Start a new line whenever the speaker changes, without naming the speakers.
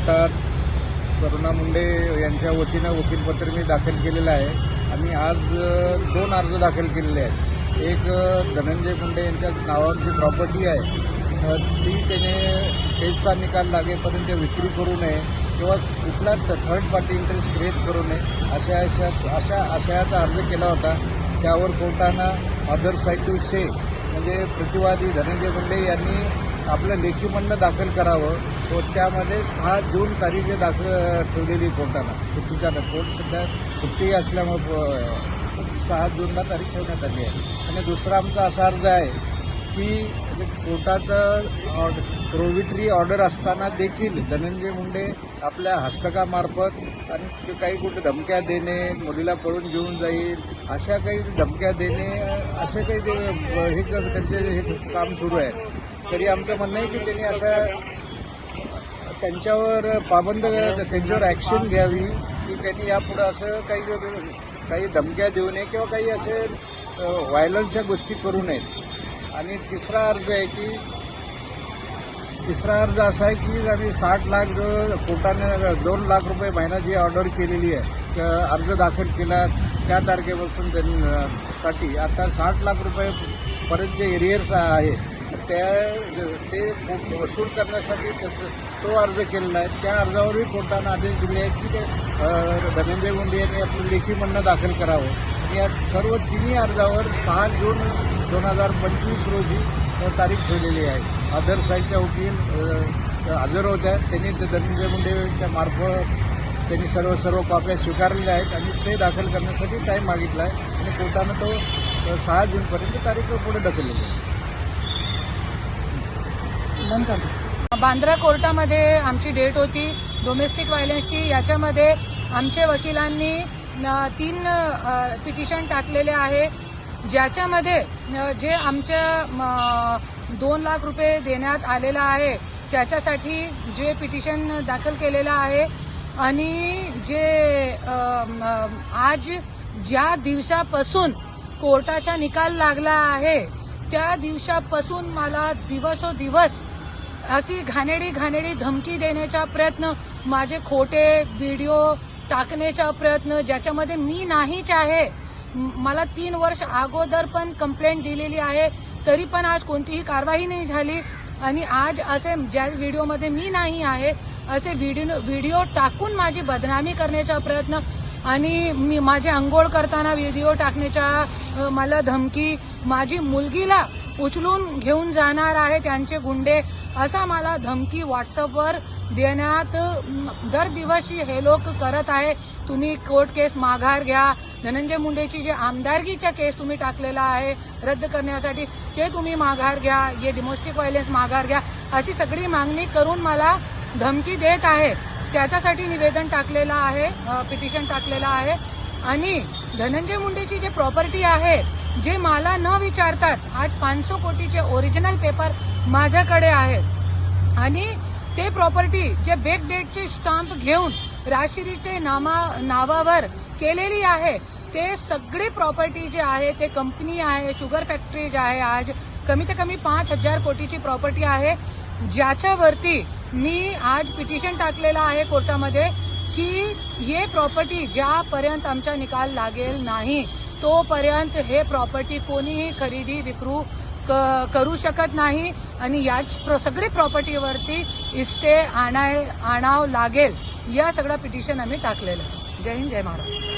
कोर्टात करुणा मुंडे यांच्या वतीनं वकीलपत्र मी दाखल केलेलं आहे आणि आज 2 अर्ज दाखल केलेले आहेत। एक धनंजय मुंडे यांच्या नावावर जी प्रॉपर्टी आहे ती त्याने केसचा निकाल लागेपर्यंत विक्री करू नये किंवा कुठला थर्ड पार्टी इंटरेस्ट क्रिएट करू नये अशा आशयाचा अर्ज केला होता। त्यावर कोर्टानं अदर साईड टू से म्हणजे प्रतिवादी धनंजय मुंडे यांनी आपलं लेखी म्हणणं दाखल करावं व त्यामध्ये 6 जून तारीख ठेवलेली कोर्टानं सुट्टीच्या कोर्ट सध्या सुट्टी असल्यामुळे 6 जूनला तारीख ठेवण्यात आली आहे। आणि दुसरा आमचा असा अर्ज आहे की कोर्टाचं प्रोविटरी ऑर्डर असताना देखील धनंजय मुंडे आपल्या हस्तकामार्फत आणि काही कुठे धमक्या देणे, मुलीला पळून घेऊन जाईल अशा काही धमक्या देणे असे काही हे त्यांचे हे काम सुरू आहे। तरी आमचं म्हणणं आहे की त्यांनी अशा त्यांच्यावर त्यांच्यावर ॲक्शन घ्यावी की त्यांनी यापुढं असं काही धमक्या देऊ नये किंवा काही असे व्हायलन्सच्या गोष्टी करू नयेत। आणि तिसरा अर्ज असा आहे की आम्ही 60 लाख जो कोर्टाने 2 लाख रुपये महिना जी ऑर्डर केलेली आहे अर्ज दाखल केला त्या तारखेपासून साठी आता 60 लाख रुपयेपर्यंत जे एरियर्स आहे ते वसूल करण्यासाठी तो अर्ज केलेला आहे। त्या अर्जावरही कोर्टानं आदेश दिले आहेत की ते धनंजय मुंडे यांनी आपलं लेखी म्हणणं दाखल करावं आणि या सर्व तिन्ही अर्जावर 6 जून 2025 रोजी तारीख ठेवलेली आहे। अदर साईडच्या वकील हजर होत्या, त्यांनी धनंजय मुंडेच्या मार्फत त्यांनी सर्व कॉप्या स्वीकारलेल्या आहेत आणि से दाखल करण्यासाठी टाईम मागितला आहे आणि कोर्टानं तो 6 जूनपर्यंत तारीख पुढे ढकललेली आहे।
बांद्रा कोर्टामध्ये आमची डेट होती डोमेस्टिक व्हायलन्सची। याच्यामध्ये आमच्या वकिलांनी 3 पिटिशन टाकलेले आहे, ज्याच्यामध्ये जे आमच्या 2 लाख रुपये देण्यात आलेला आहे त्याच्यासाठी जे पिटिशन दाखल केलेलं आहे आणि जे आज ज्या दिवसापासून कोर्टाचा निकाल लागला आहे त्या दिवसापासून मला दिवसोदिवस अशी घाणेरडी धमकी देण्याचा प्रयत्न, माझे खोटे व्हिडिओ टाकण्याचा प्रयत्न ज्याच्यामध्ये मी नाहीच आहे। मला 3 वर्ष अगोदर पण कंप्लेंट दिलेली आहे तरी पण आज कोणतीही कारवाई नाही झाली आणि आज असे ज्या व्हिडिओमध्ये मी नाही आहे असे व्हिडिओ टाकून माझी बदनामी करण्याचा प्रयत्न आणि मी माझे अंघोळ करताना व्हिडिओ टाकण्याचा मला धमकी, माझी मुलगीला उचलून घेऊन जाणार आहे त्यांचे गुंडे असा मला धमकी व्हॉट्सअपवर देण्यात दर दिवशी हे लोक करत आहे। तुम्ही कोर्ट केस माघार घ्या, धनंजय मुंडेची जे आमदारकीचा केस तुम्ही टाकलेला आहे रद्द करण्यासाठी ते तुम्ही माघार घ्या, हे डोमेस्टिक व्हायलन्स माघार घ्या अशी सगळी मागणी करून मला धमकी देत आहे। त्याच्यासाठी निवेदन टाकलेलं आहे, पिटिशन टाकलेलं आहे आणि धनंजय मुंडेची जे प्रॉपर्टी आहे जे मला न विचारतात आज 500 कोटीचे ओरिजिनल पेपर माझ्याकडे आहेत आणि ते प्रॉपर्टी जे बेक डेटचे स्टाम्प घेऊन राजश्रीचे नावावर केलेली आहे ते सगळे प्रॉपर्टी जे आहे ते कंपनी आहे, शुगर फॅक्टरी जे आहे आज कमीत कमी 5,000 कोटीची प्रॉपर्टी आहे, ज्याच्यावरती मी आज पिटिशन टाकलेलं आहे कोर्टामध्ये की हे प्रॉपर्टी ज्यापर्यंत आमचा निकाल लागेल नाही तोपर्यंत हे प्रॉपर्टी कोणीही खरेदी विक्रू करू शकत नाही आणि याच सगळे प्रॉपर्टीवरती स्टे आणावं लागेल। या सगळं पिटिशन आम्ही टाकलेलं आहे। जय हिंद, जय महाराष्ट्र।